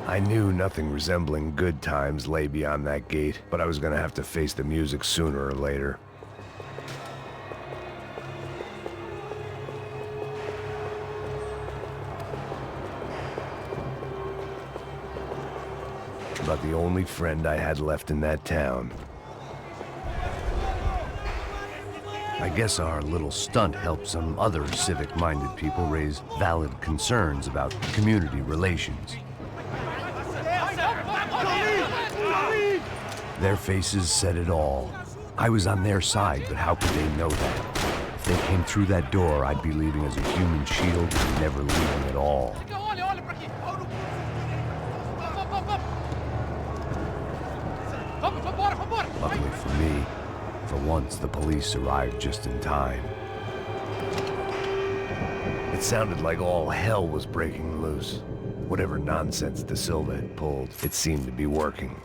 I knew nothing resembling good times lay beyond that gate, but I was gonna have to face the music sooner or later. About the only friend I had left in that town. I guess our little stunt helped some other civic-minded people raise valid concerns about community relations. Their faces said it all. I was on their side, but how could they know that? If they came through that door, I'd be leaving as a human shield and never leaving at all. Luckily for me, for once the police arrived just in time. It sounded like all hell was breaking loose. Whatever nonsense De Silva had pulled, it seemed to be working.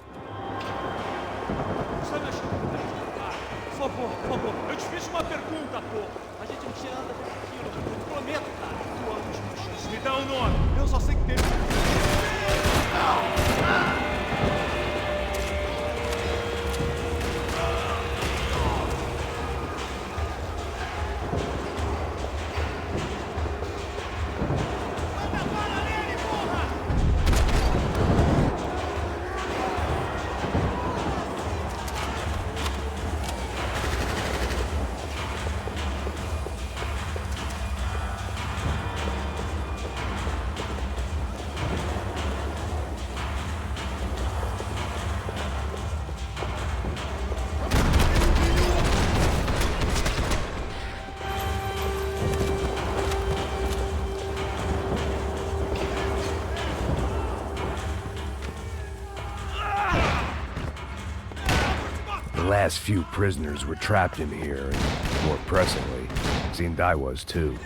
The last few prisoners were trapped in here, and more pressingly, it seemed I was too.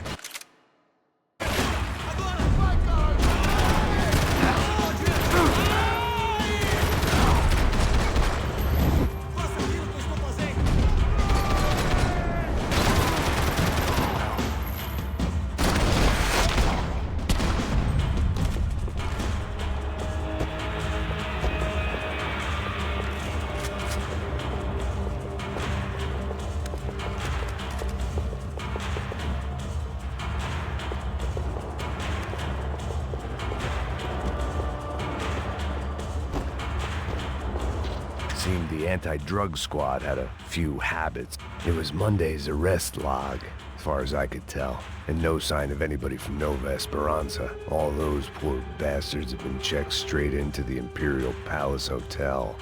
Seemed the anti-drug squad had a few habits. It was Monday's arrest log, as far as I could tell, and no sign of anybody from Nova Esperanza. All those poor bastards have been checked straight into the Imperial Palace Hotel.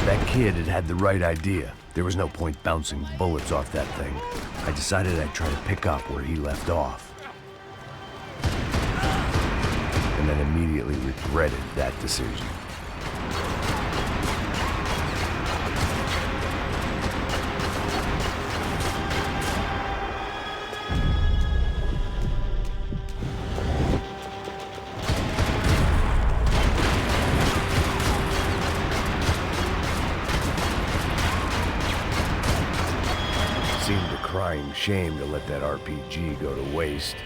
That kid had the right idea. There was no point bouncing bullets off that thing. I decided I'd try to pick up where he left off. And then immediately regretted that decision. Seemed a crying shame to let that RPG go to waste.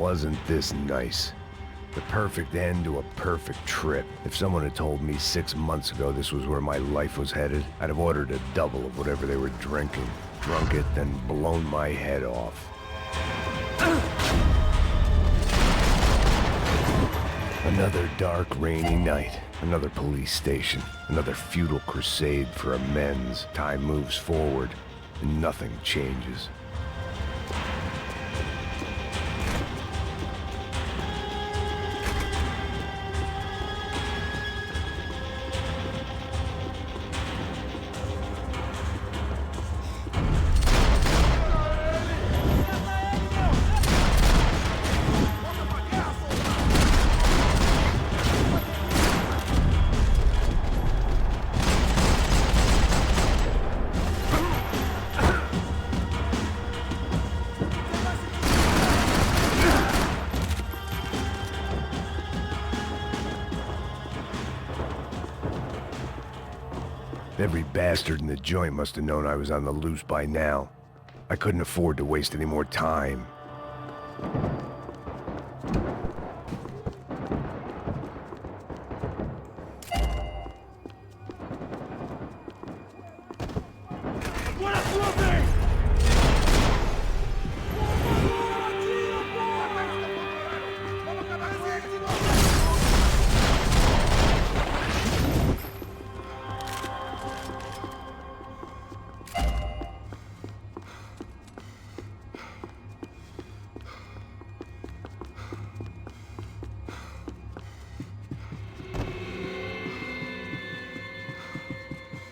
wasn't this nice? The perfect end to a perfect trip. If someone had told me 6 months ago this was where my life was headed, I'd have ordered a double of whatever they were drinking, drunk it, then blown my head off. Another dark, rainy night. Another police station. Another futile crusade for amends. Time moves forward, and nothing changes. Every bastard in the joint must have known I was on the loose by now. I couldn't afford to waste any more time.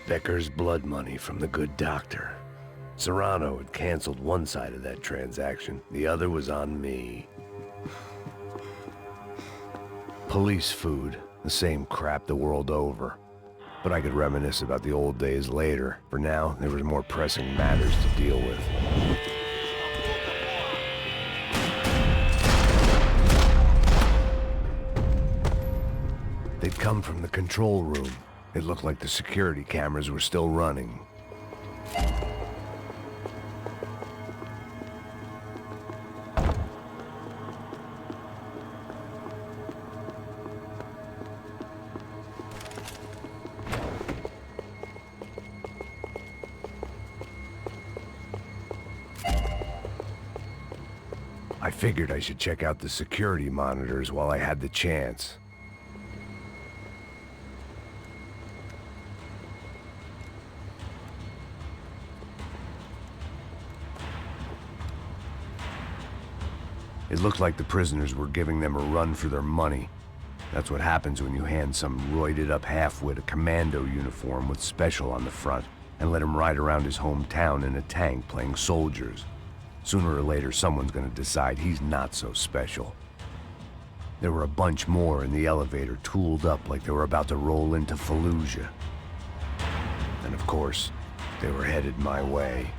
Becker's blood money from the good doctor. Serrano had canceled one side of that transaction. The other was on me. Police food, the same crap the world over. But I could reminisce about the old days later. For now, there was more pressing matters to deal with. They'd come from the control room. It looked like the security cameras were still running. I figured I should check out the security monitors while I had the chance. It looked like the prisoners were giving them a run for their money. That's what happens when you hand some roided-up halfwit a commando uniform with special on the front and let him ride around his hometown in a tank playing soldiers. Sooner or later, someone's gonna decide he's not so special. There were a bunch more in the elevator, tooled up like they were about to roll into Fallujah. And of course, they were headed my way.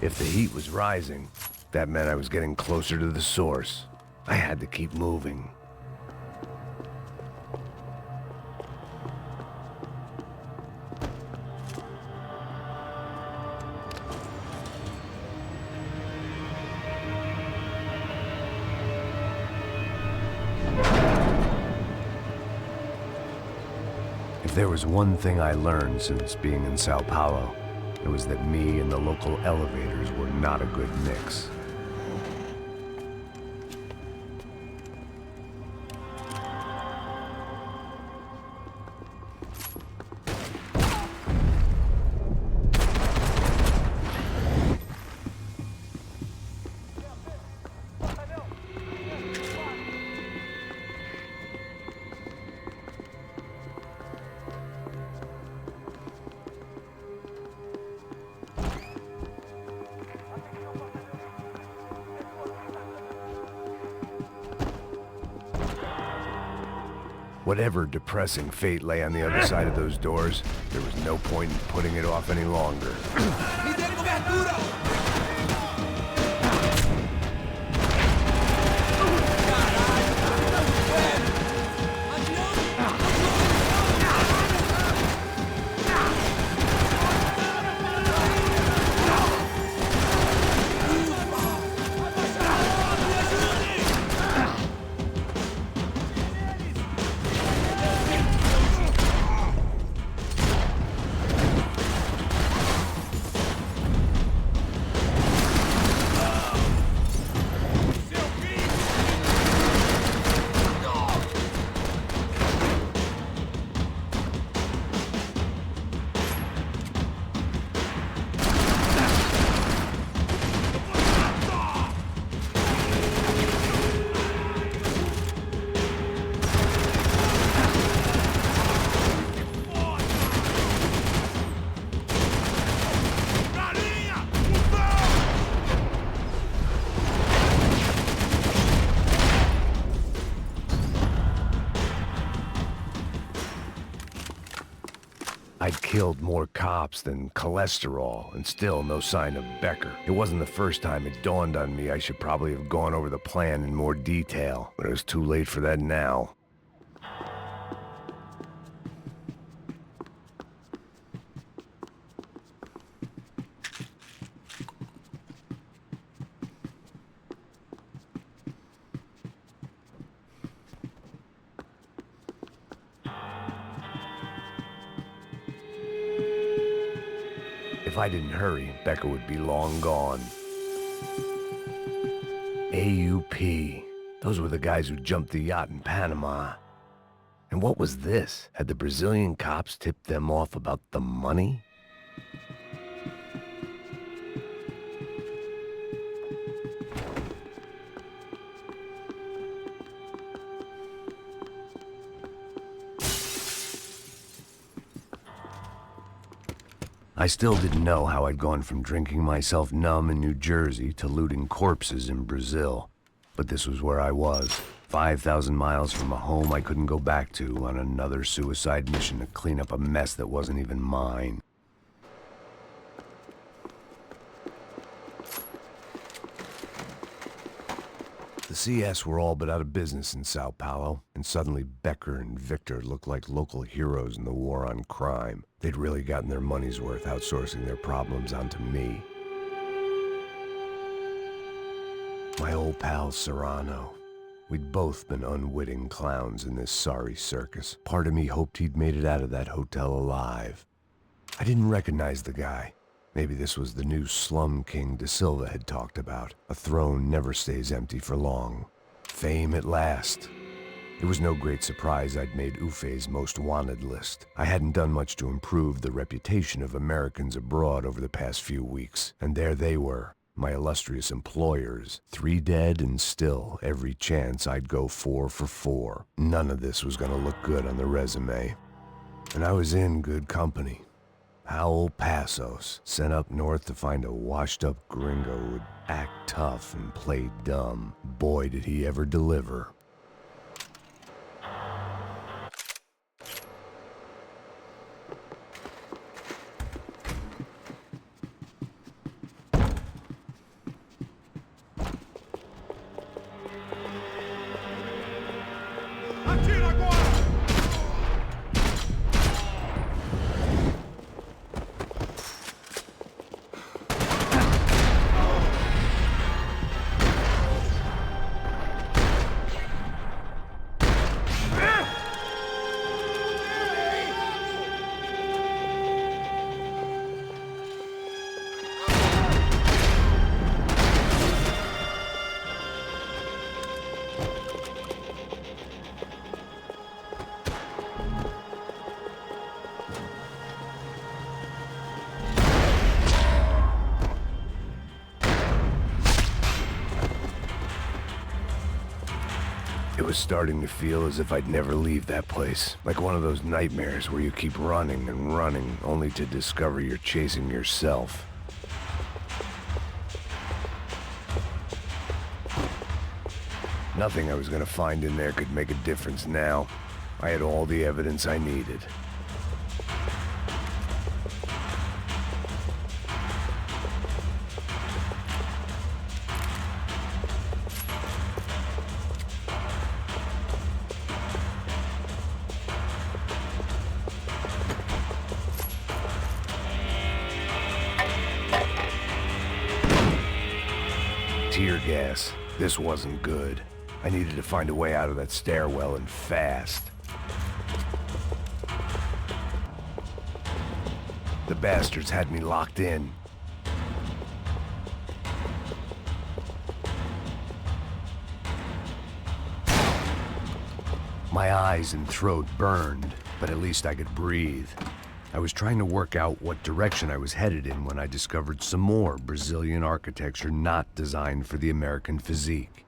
If the heat was rising, that meant I was getting closer to the source. I had to keep moving. If there was one thing I learned since being in Sao Paulo, It was that me and the local elevators were not a good mix. Whatever depressing fate lay on the other side of those doors, there was no point in putting it off any longer. I'd killed more cops than cholesterol, and still no sign of Becker. It wasn't the first time it dawned on me I should probably have gone over the plan in more detail, but it was too late for that now. If I didn't hurry, Becker would be long gone. AUP. Those were the guys who jumped the yacht in Panama. And what was this? Had the Brazilian cops tipped them off about the money? I still didn't know how I'd gone from drinking myself numb in New Jersey to looting corpses in Brazil. But this was where I was, 5,000 miles from a home I couldn't go back to, on another suicide mission to clean up a mess that wasn't even mine. The CS were all but out of business in Sao Paulo, and suddenly Becker and Victor looked like local heroes in the war on crime. They'd really gotten their money's worth outsourcing their problems onto me. My old pal Serrano. We'd both been unwitting clowns in this sorry circus. Part of me hoped he'd made it out of that hotel alive. I didn't recognize the guy. Maybe this was the new slum king De Silva had talked about. A throne never stays empty for long. Fame at last. It was no great surprise I'd made Ufe's most wanted list. I hadn't done much to improve the reputation of Americans abroad over the past few weeks, and there they were, my illustrious employers, 3 dead and still every chance I'd go 4 for 4. None of this was gonna look good on the resume. And I was in good company. Howell Passos, sent up north to find a washed-up gringo who'd act tough and play dumb. Boy, did he ever deliver. It was starting to feel as if I'd never leave that place. Like one of those nightmares where you keep running and running, only to discover you're chasing yourself. Nothing I was gonna find in there could make a difference now. I had all the evidence I needed. Tear gas. This wasn't good. I needed to find a way out of that stairwell, and fast. The bastards had me locked in. My eyes and throat burned, but at least I could breathe. I was trying to work out what direction I was headed in when I discovered some more Brazilian architecture not designed for the American physique.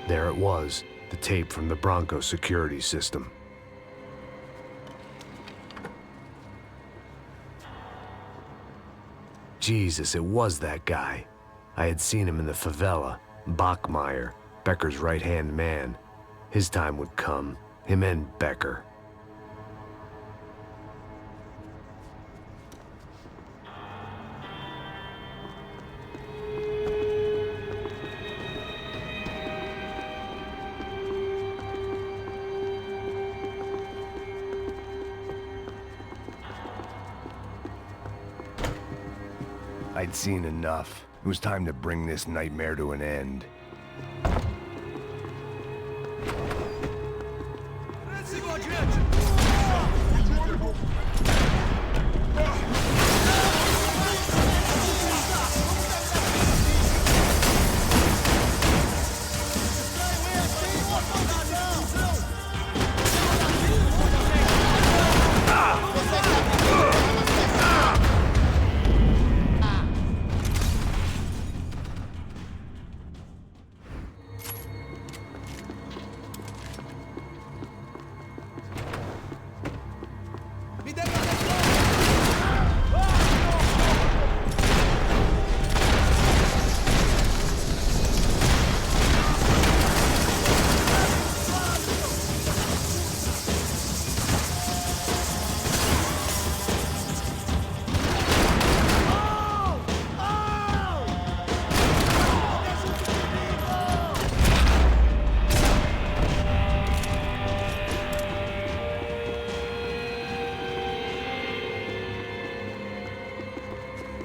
There it was, the tape from the Bronco security system. Jesus, it was that guy. I had seen him in the favela. Bachmeyer, Becker's right-hand man. His time would come. Him and Becker. I'd seen enough. It was time to bring this nightmare to an end.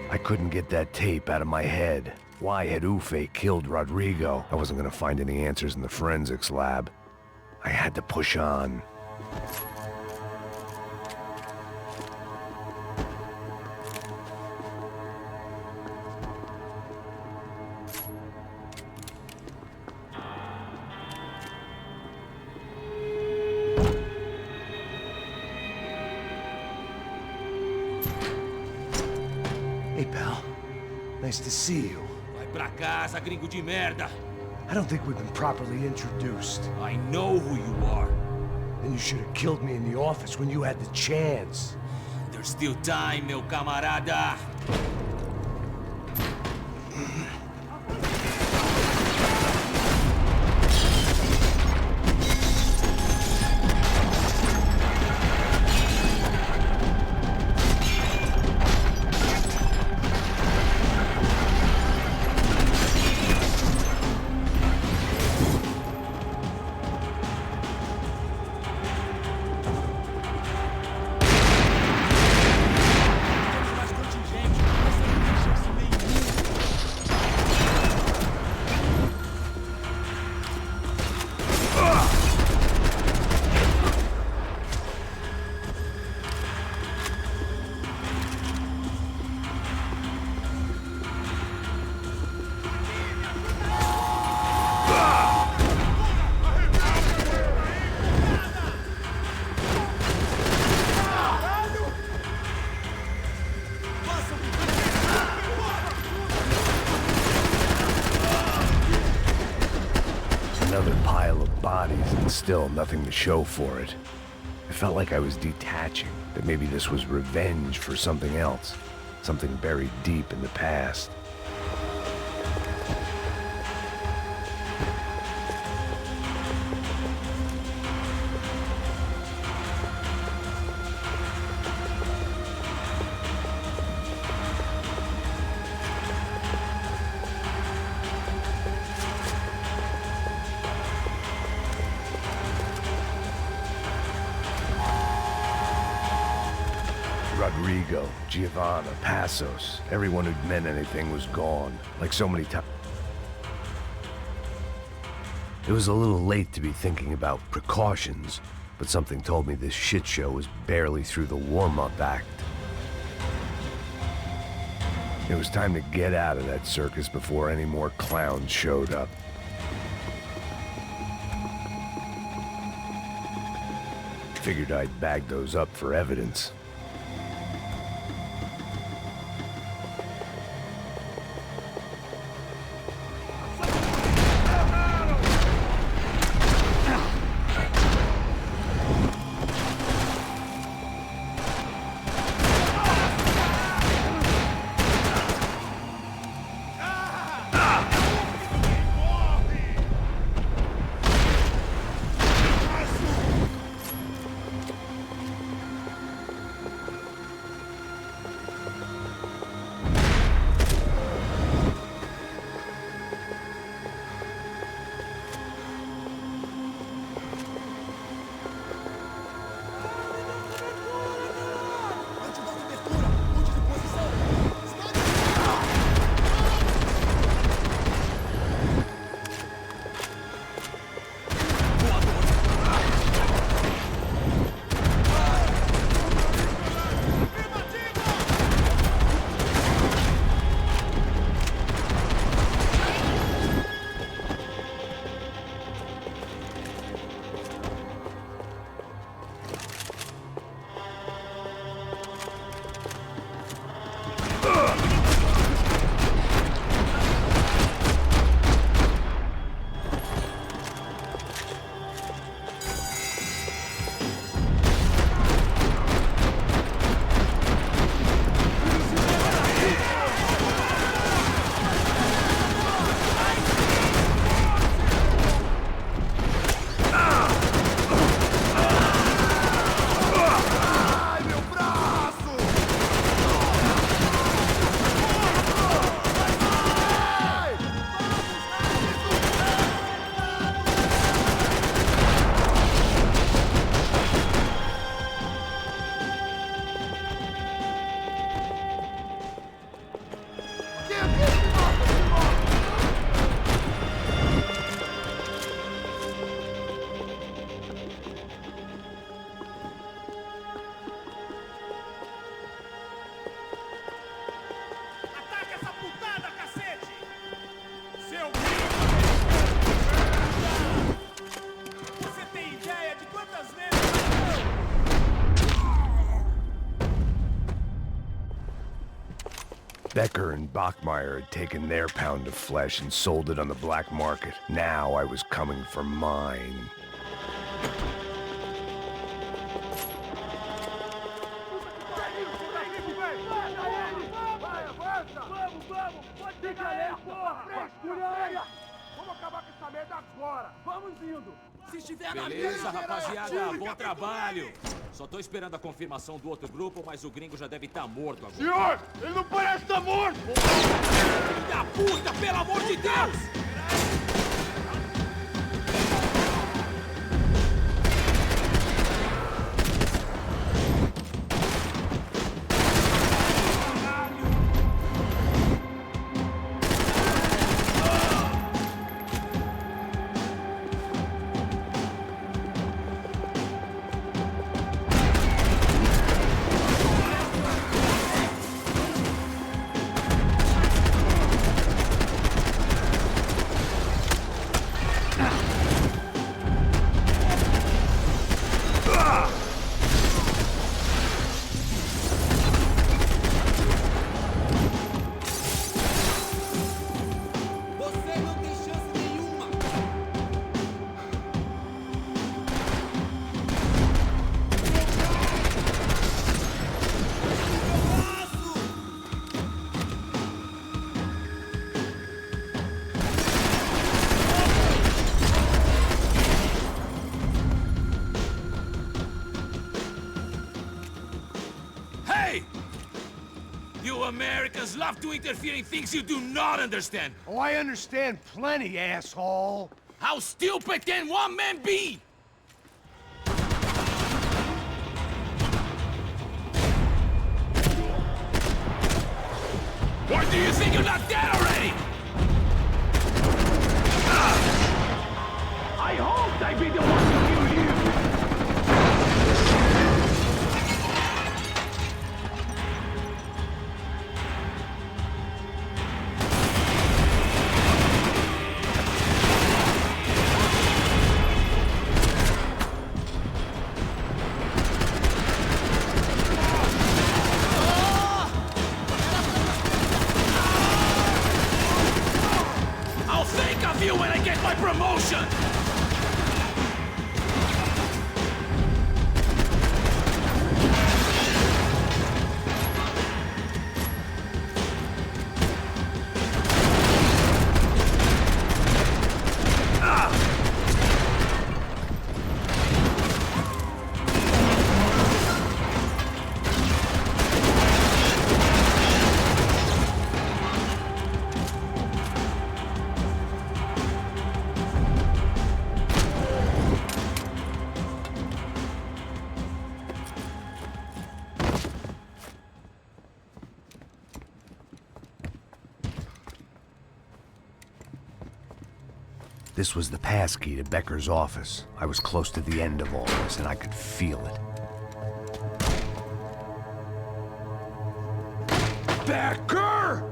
I couldn't get that tape out of my head. Why had Ufe killed Rodrigo? I wasn't gonna find any answers in the forensics lab. I had to push on. Hey, pal. Nice to see you. Vai pra casa, gringo de merda! I don't think we've been properly introduced. I know who you are. And you should have killed me in the office when you had the chance. There's still time, meu camarada! still nothing to show for it. I felt like I was detaching, that maybe this was revenge for something else, something buried deep in the past. Rodrigo, Giovanna, Passos, everyone who'd meant anything was gone, like so many times. It was a little late to be thinking about precautions, but something told me this shit show was barely through the warm-up act. It was time to get out of that circus before any more clowns showed up. Figured I'd bag those up for evidence. Becker and Bachmeyer had taken their pound of flesh and sold it on the black market. Now I was coming for mine. Beleza, rapaziada, bom trabalho. Só tô esperando a confirmação do outro grupo, mas o gringo já deve estar morto agora. Senhor, ele não parece estar morto! Filho da puta, pelo amor de Deus! Hey! You Americans love to interfere in things you do not understand. Oh, I understand plenty, asshole. How stupid can one man be? Or do you think you're not dead already? I hoped I'd be the one to kill you! I'll think of you when I get my promotion! This was the passkey to Becker's office. I was close to the end of all this, and I could feel it. Becker!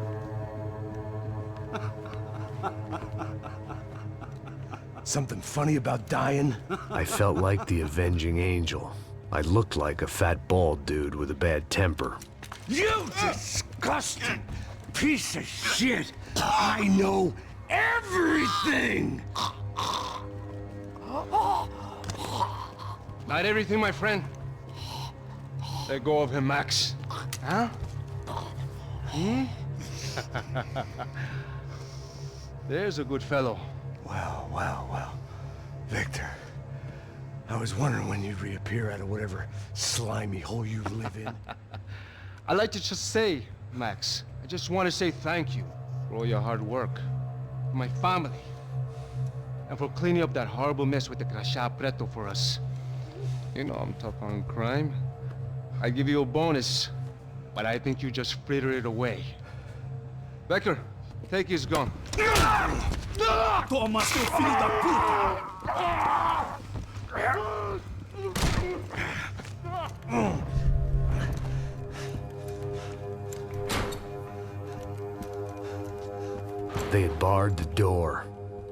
Something funny about dying? I felt like the avenging angel. I looked like a fat bald dude with a bad temper. You disgusting piece of shit! I know everything! Not everything, my friend. Let go of him, Max. Huh? There's a good fellow. Well. Victor, I was wondering when you'd reappear out of whatever slimy hole you live in. I'd like to just say, Max, I just want to say thank you for all your hard work, for my family, and for cleaning up that horrible mess with the Crachá Preto for us. You know I'm tough on crime. I give you a bonus, but I think you just frittered it away. Becker, take his gun. Toma, seu filho da puta! They had barred the door.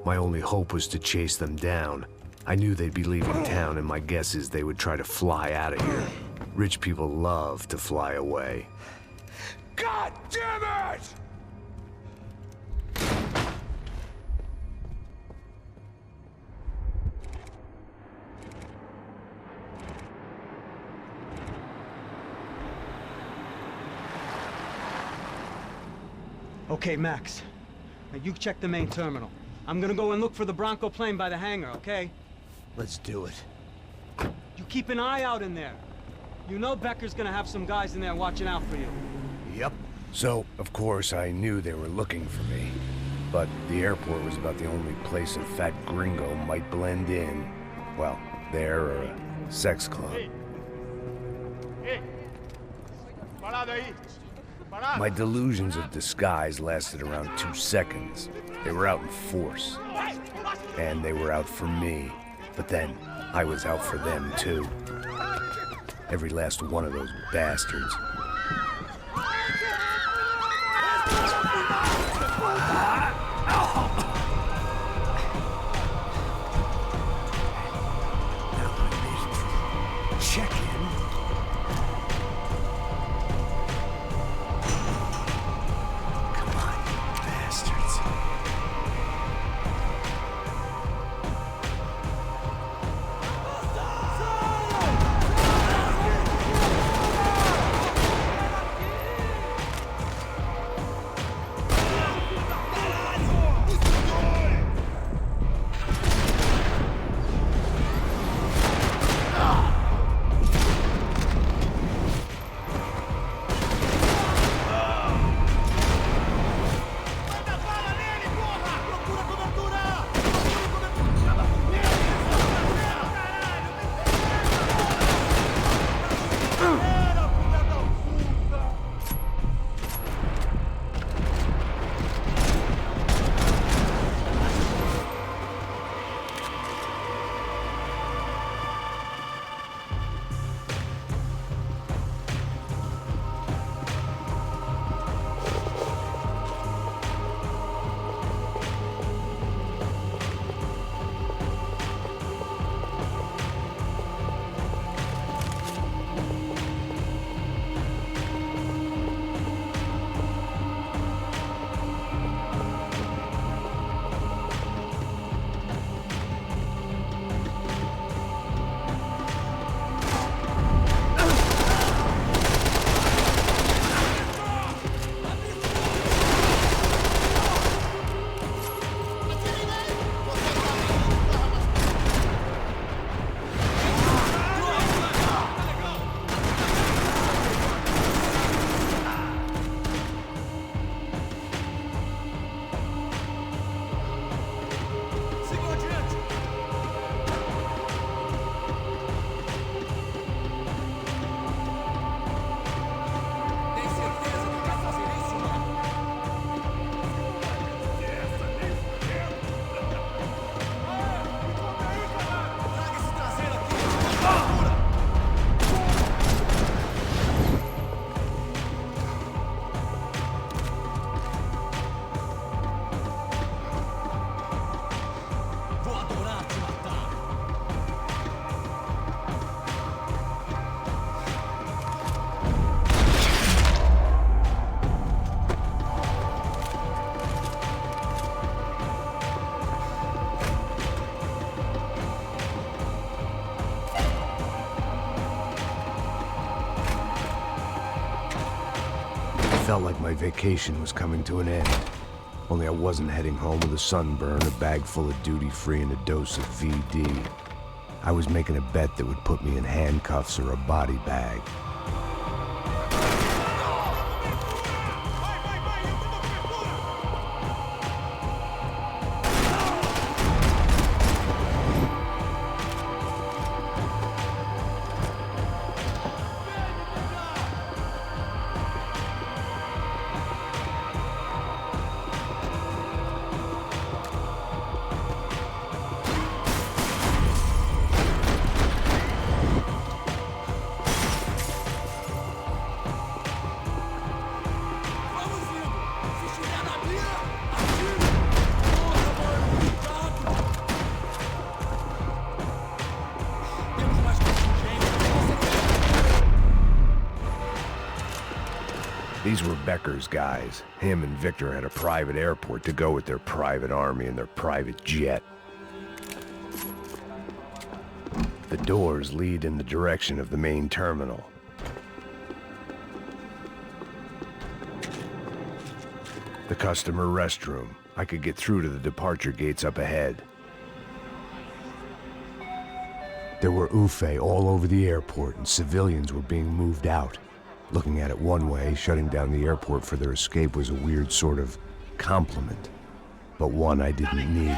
My only hope was to chase them down. I knew they'd be leaving town, and my guess is they would try to fly out of here. Rich people love to fly away. God damn it! Okay, Max. Now you check the main terminal. I'm gonna go and look for the Bronco plane by the hangar, okay? Let's do it. You keep an eye out in there. You know Becker's gonna have some guys in there watching out for you. Yep. So, of course, I knew they were looking for me. But the airport was about the only place a fat gringo might blend in. Well, there or a sex club. Ei! Parado aí! Parado! My delusions of disguise lasted around 2 seconds. They were out in force. And they were out for me. But then, I was out for them too. Every last one of those bastards. Check in. Come on, you bastards. felt like my vacation was coming to an end. Only I wasn't heading home with a sunburn, a bag full of duty-free, and a dose of VD. I was making a bet that would put me in handcuffs or a body bag. These were Becker's guys. Him and Victor had a private airport to go with their private army and their private jet. The doors lead in the direction of the main terminal. The customer restroom. I could get through to the departure gates up ahead. There were UFE all over the airport, and civilians were being moved out. Looking at it one way, shutting down the airport for their escape was a weird sort of compliment, but one I didn't need.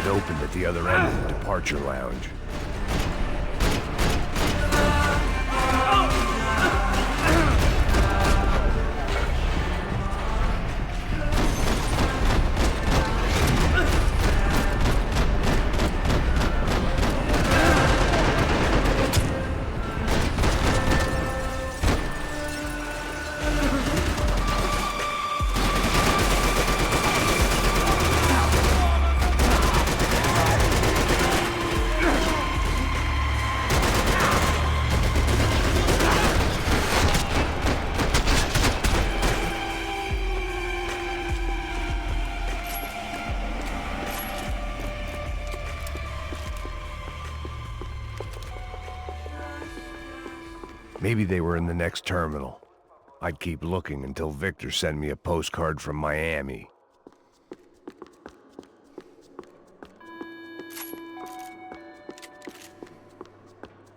Opened at the other end of the departure lounge. Maybe they were in the next terminal. I'd keep looking until Victor sent me a postcard from Miami.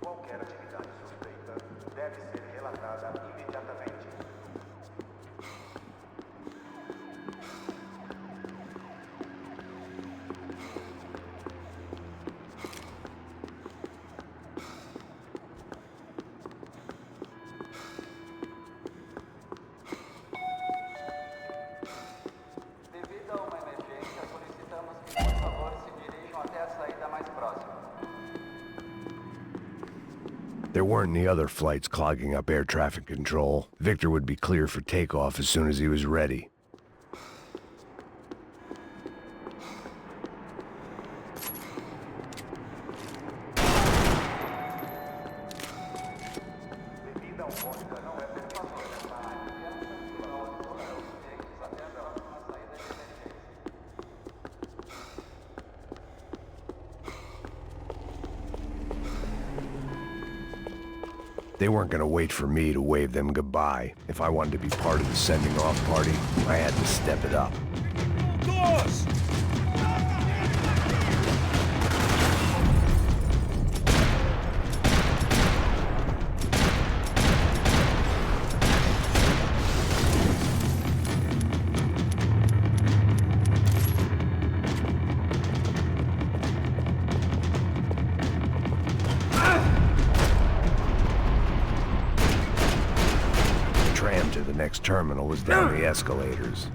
Qualquer atividade suspeita deve ser relatada imediatamente. Devido a uma emergência, solicitamos que, por favor, se dirijam até a saída mais próxima. There weren't any other flights clogging up air traffic control. Victor would be clear for takeoff as soon as he was ready. Bebida alcoólica não é persuasão nessa área. They weren't gonna wait for me to wave them goodbye. If I wanted to be part of the sending off party, I had to step it up. The next terminal was down the escalators.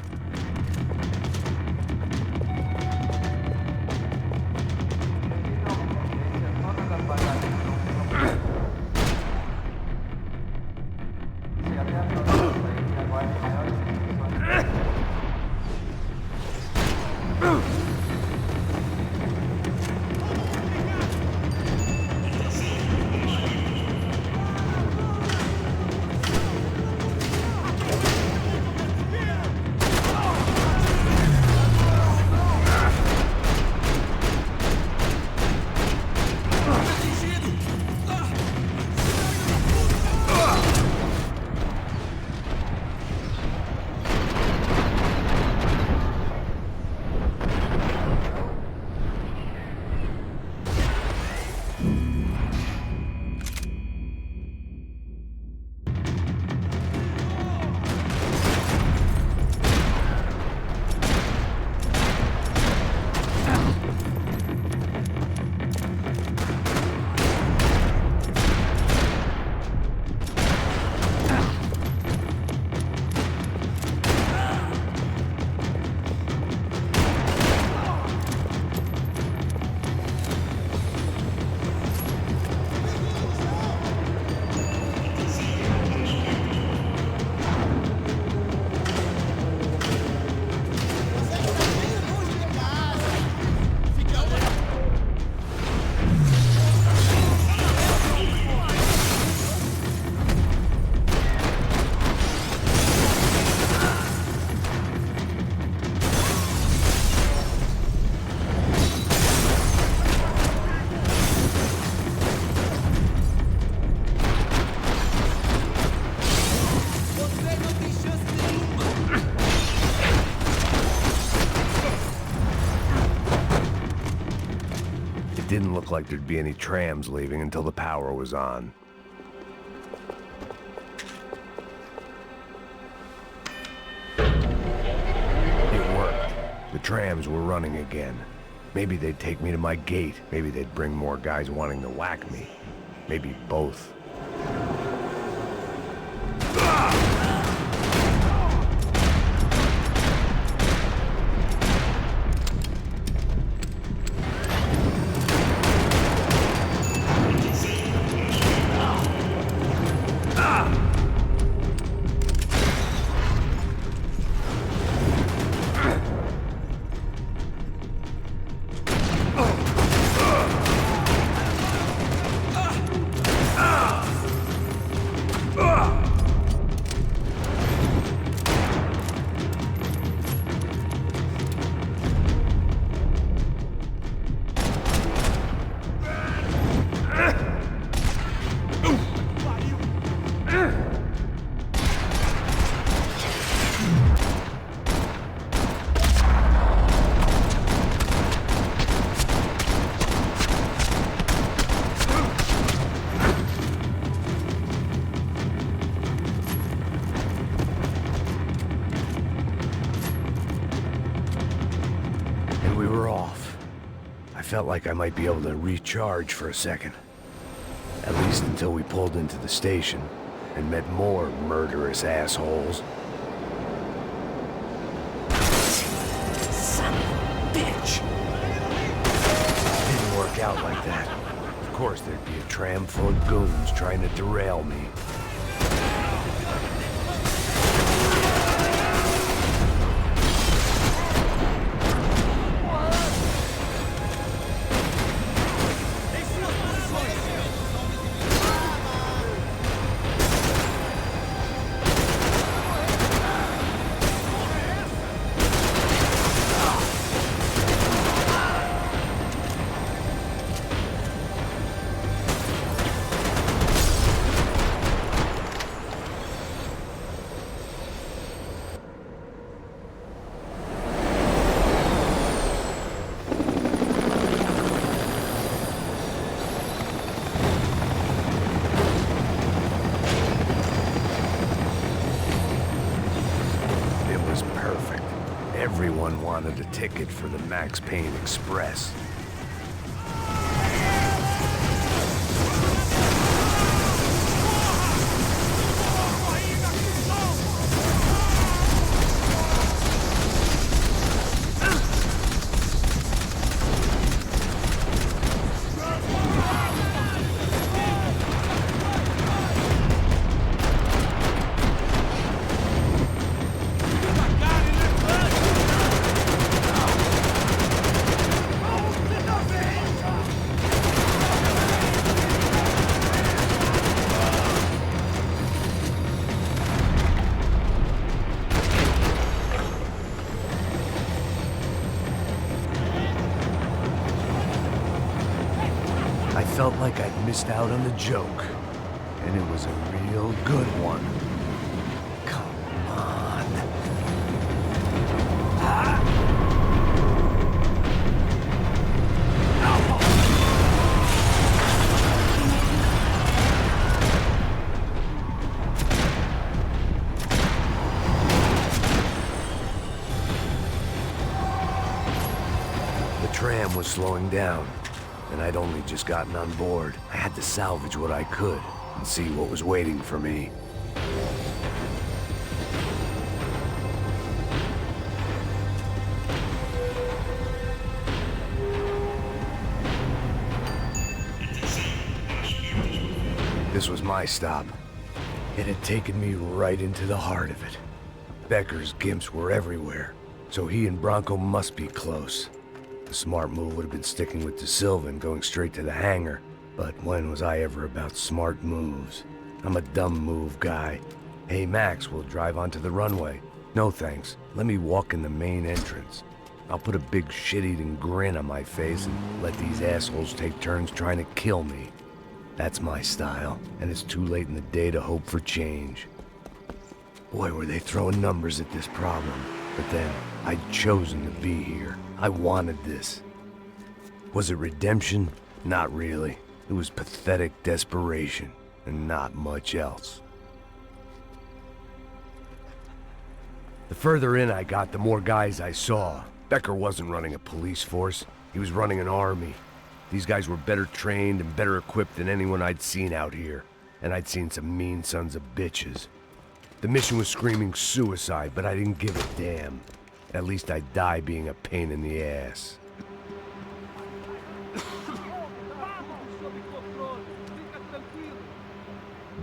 Didn't look like there'd be any trams leaving until the power was on. It worked. The trams were running again. Maybe they'd take me to my gate. Maybe they'd bring more guys wanting to whack me. Maybe both. Felt like I might be able to recharge for a second. At least until we pulled into the station and met more murderous assholes. Son of a bitch! Didn't work out like that. Of course there'd be a tram full of goons trying to derail me. Everyone wanted a ticket for the Max Payne Express. I felt like I'd missed out on the joke, and it was a real good one. Come on. The tram was slowing down, and I'd only just gotten on board. I had to salvage what I could and see what was waiting for me. This was my stop. It had taken me right into the heart of it. Becker's gimps were everywhere, so he and Bronco must be close. The smart move would have been sticking with De Silva and going straight to the hangar, but when was I ever about smart moves? I'm a dumb move guy. Hey Max, we'll drive onto the runway. No thanks, let me walk in the main entrance. I'll put a big shit-eating grin on my face and let these assholes take turns trying to kill me. That's my style, and it's too late in the day to hope for change. Boy, were they throwing numbers at this problem. But then, I'd chosen to be here. I wanted this. Was it redemption? Not really. It was pathetic desperation, and not much else. The further in I got, the more guys I saw. Becker wasn't running a police force. He was running an army. These guys were better trained and better equipped than anyone I'd seen out here. And I'd seen some mean sons of bitches. The mission was screaming suicide, but I didn't give a damn. At least I'd die being a pain in the ass.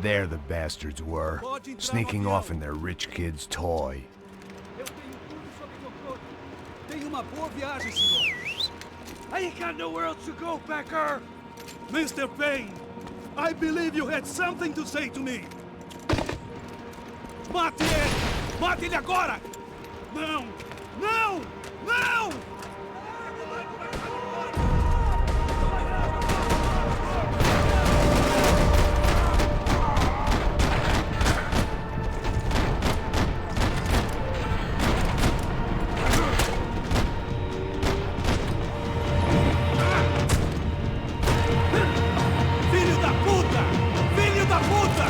There the bastards were, sneaking off in their rich kid's toy. I ain't got nowhere else to go, Becker! Mr. Payne, I believe you had something to say to me. Mate ele! Mate ele agora! Não! Não! Não! Filho da puta! Filho da puta!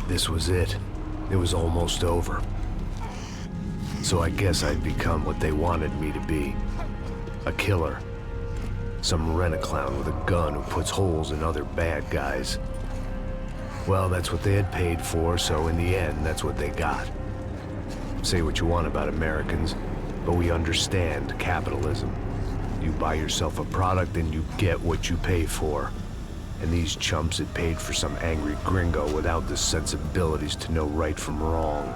This was it. It was almost over. So I guess I'd become what they wanted me to be. A killer. Some rent-a-clown with a gun who puts holes in other bad guys. Well, that's what they had paid for, so in the end, that's what they got. Say what you want about Americans, but we understand capitalism. You buy yourself a product and you get what you pay for. And these chumps had paid for some angry gringo without the sensibilities to know right from wrong.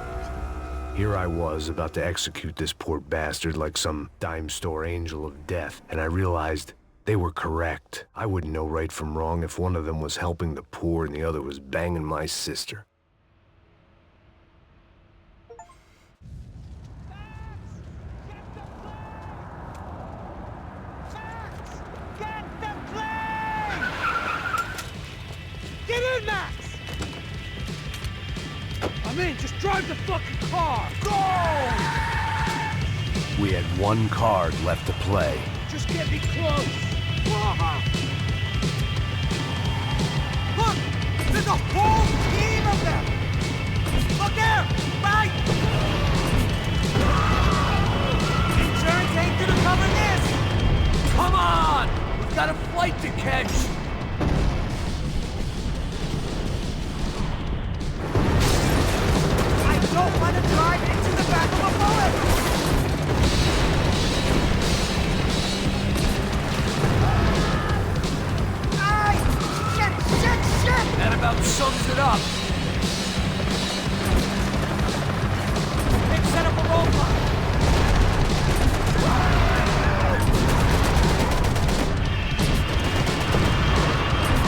Here I was, about to execute this poor bastard like some dime store angel of death, and I realized they were correct. I wouldn't know right from wrong if one of them was helping the poor and the other was banging my sister. Get in, Max! I'm in, just drive the fucking car! Go! We had one card left to play. Just get me close! Look! There's a whole team of them! Look there! Right! Insurance ain't gonna cover this! Come on! We've got a flight to catch! Don't want to drive into the back of a bullet! Ay! Shit! That about sums it up. They've set up a roadblock.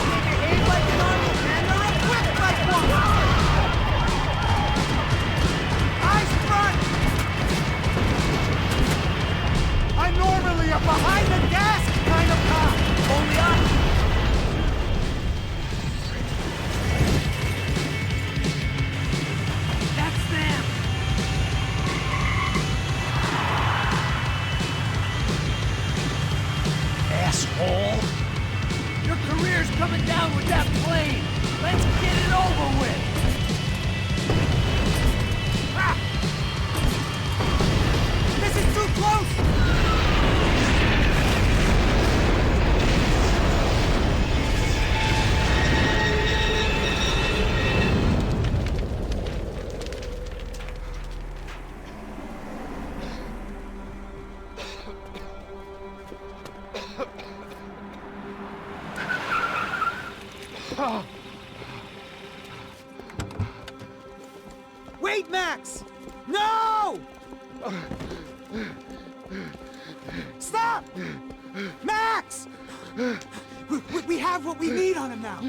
They behave like an army and they're equipped like one! I'm normally a behind-the-desk kind of cop! Only That's them! Asshole! Your career's coming down with that plane! Let's get it over with! Ah! This is too close! Wait, Max! No! Stop! Max! We have what we need on him now.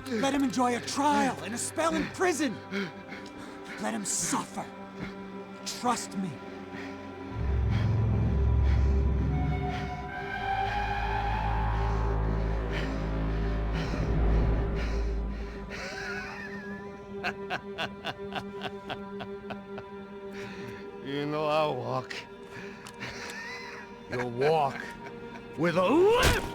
Let him enjoy a trial and a spell in prison. Let him suffer. Trust me. You know I'll walk. You'll walk with a lift!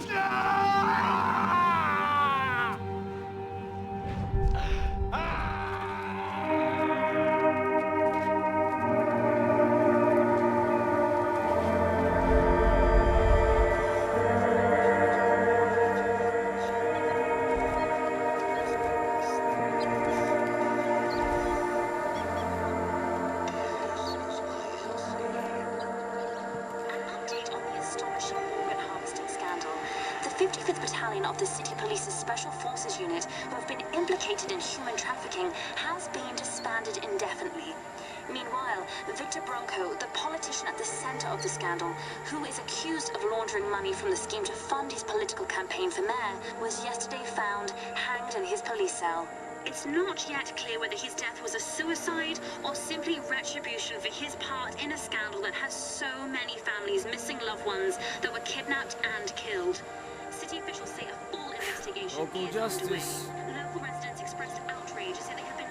Of the City Police's Special Forces Unit, who have been implicated in human trafficking, has been disbanded indefinitely. Meanwhile, Victor Bronco, the politician at the center of the scandal, who is accused of laundering money from the scheme to fund his political campaign for mayor, was yesterday found hanged in his police cell. It's not yet clear whether his death was a suicide or simply retribution for his part in a scandal that has so many families missing loved ones that were kidnapped and killed. City officials say a full investigation is underway. Local residents expressed outrage, say they have been